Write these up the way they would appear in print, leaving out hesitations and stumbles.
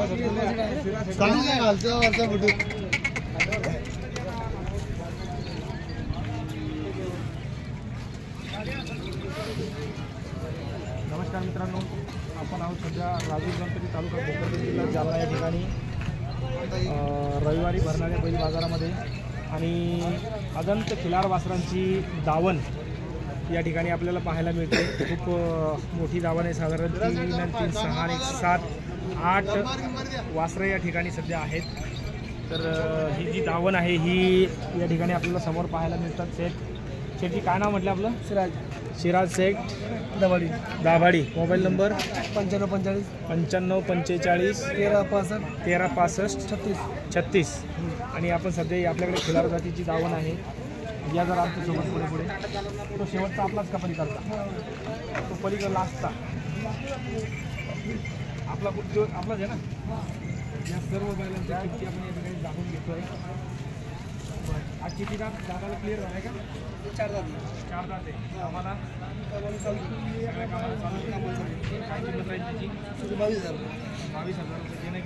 नमस्कार मित्रांनो, आपण आहोत सध्या राजूर गणपती तालुका भोकर जिल्हा जालना या ठिकाणी रविवारी भरणाऱ्या बैल बाजारामध्ये आणि अजंत खिलार वासरांची दावण या ठिकाणी आपल्याला पाहायला मिळते। खूप मोठी दावण आहे, साधारण 3, 6 आणि 7, 8 वासरं या ठिकाणी सध्या आहेत। तर ही जी दावण आहे ही या ठिकाणी आपल्याला समोर पाहायला मिळतात। शेठची काय नाव म्हटलं आपलं? सिराज शेख दाभाडी। Mobile number 9545 9545 1365 36। आणि आपण सध्या आपल्याकडे खिलार जातीची दावण आहे। या जर आमच्यासोबत पुढे तो शेवटचा आपलाच का पलीकडचा? तो पलीकडला लास्टचा आपलाच आहे ना। या सर्व बैलांच्या किमती आपण या ठिकाणी दाखवून घेतोय। आज किती दादाला क्लिअर झालाय का? 4 दात आहे आम्हाला। काय किंमत राहील त्याची? 22,000 रुपये देणं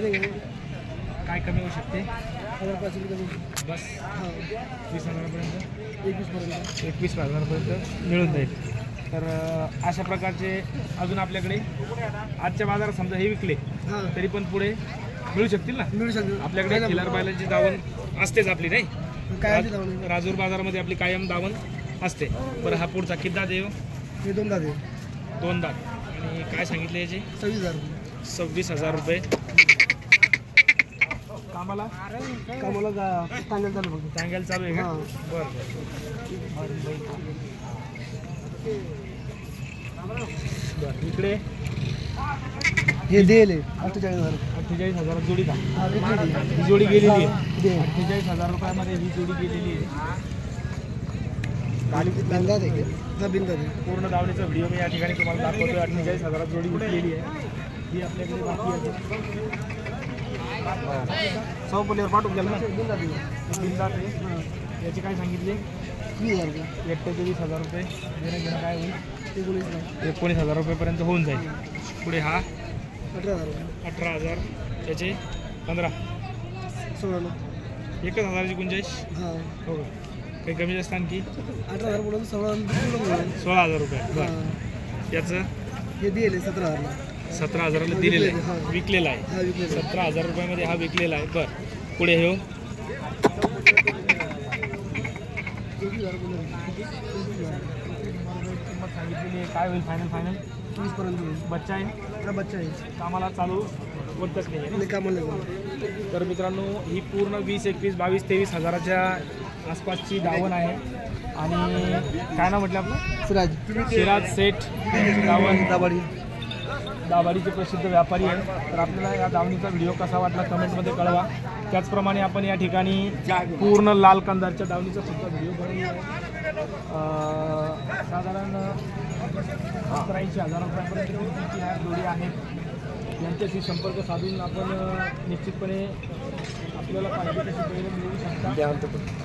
घेणं काय कमी होऊ शकते? 1,500 रुपये बस। 20,000पर्यंत 21,000पर्यंत मिळून जाईल। तर अशा प्रकारचे अजून आपल्याकडे आजच्या बाजारात समजा हे विकले तरी पण पुढे मिळू शकतील ना? मिळू शकतील। आपल्याकडे खिलार बैलांची दावण असतेच आपली, नाही काय? राजूर बाजारामध्ये आपली कायम दावण असते। बरं, हा पुढचा किती दात आहे? हे 2 दात आहे। 2 दात। आणि काय सांगितले याचे? 26,000 रुपये। कामाला टांग्याला चालू आहे का? बरं बरं। इकडे हे दिले 48,000 जोडी का? ही जोडी गेलेली आहे 48,000 रुपयामध्ये। ही जोडी गेलेली आहे। पूर्ण दावणीचा व्हिडिओ मी या ठिकाणी तुम्हाला दाखवतोय। 48,000 जोडी विकलेली आहे। ही आपल्याकडे बाकी आहे। सौपलीवर पाठवून गेलं ना? बिंदात आहे। याची काय सांगितले? 20,000 रुपये देणं घेणं काय होईल? 19,000 रुपयेपर्यंत होऊन जाईल। पुढे हा 18,000 त्याचे 15 16 1,000ची गुंजाईश हो का? काही कमी जास्त आणखी? 18,000 पुढे 16,000 रुपये। बरं, याचं हे दिले 17,000 17,000ला दिलेलं आहे, विकलेला आहे। 17,000 रुपयामध्ये हा विकलेला आहे। बरं, पुढे हे किंमत सांगितलेली आहे। काय होईल फायनल? 20पर्यंत होईल। बच्चा आहे? बच्चा आहे, कामाला चालू होतच नाही कामाला। तर मित्रांनो, ही पूर्ण 20, 21, 22, 23,000च्या आसपासची दावण आहे। आणि काय नाव म्हटलं आपलं? सिराज शेठ दाभाडीचे प्रसिद्ध व्यापारी आहे। तर आपल्याला या दावणीचा व्हिडिओ कसा वाटला कमेंटमध्ये कळवा। त्याचप्रमाणे आपण या ठिकाणी पूर्ण लाल कंदारच्या दावणीचा सुद्धा व्हिडिओ बनवला आहे। साधारण 83,000 रुपयापर्यंत किमतीची ह्या जोडी आहेत। यांच्याशी संपर्क साधून आपण निश्चितपणे आपल्याला पाहिजे तशी बैल मिळवू शकता।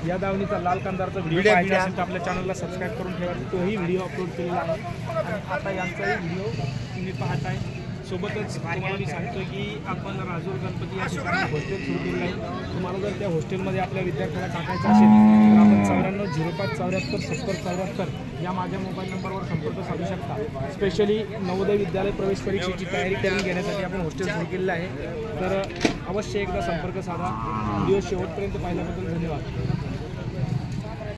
या दावणीचा लाल कंदारचा व्हिडिओ पाहिजे असेल तर आपल्या चॅनलला सबस्क्राईब करून ठेवा। तोही व्हिडिओ अपलोड केलेला आहे आणि आता यांचाही व्हिडिओ तुम्ही पाहताय। सोबतच तुम्हाला मी सांगतो की आपण राजूर गणपती या ठिकाणी हॉस्टेल सुरू केलेलं आहे। तुम्हाला जर त्या हॉस्टेलमध्ये आपल्या विद्यार्थ्याला टाकायचं असेल तर आपण 9405747074 या माझ्या मोबाईल नंबरवर संपर्क साधू शकता। स्पेशली नवोदय विद्यालय प्रवेश परीक्षेची तयारी करून घेण्यासाठी आपण हॉस्टेल सुरू केलेलं आहे। तर अवश्य एकदा संपर्क साधा। व्हिडिओ शेवटपर्यंत पाहिल्याबद्दल धन्यवाद।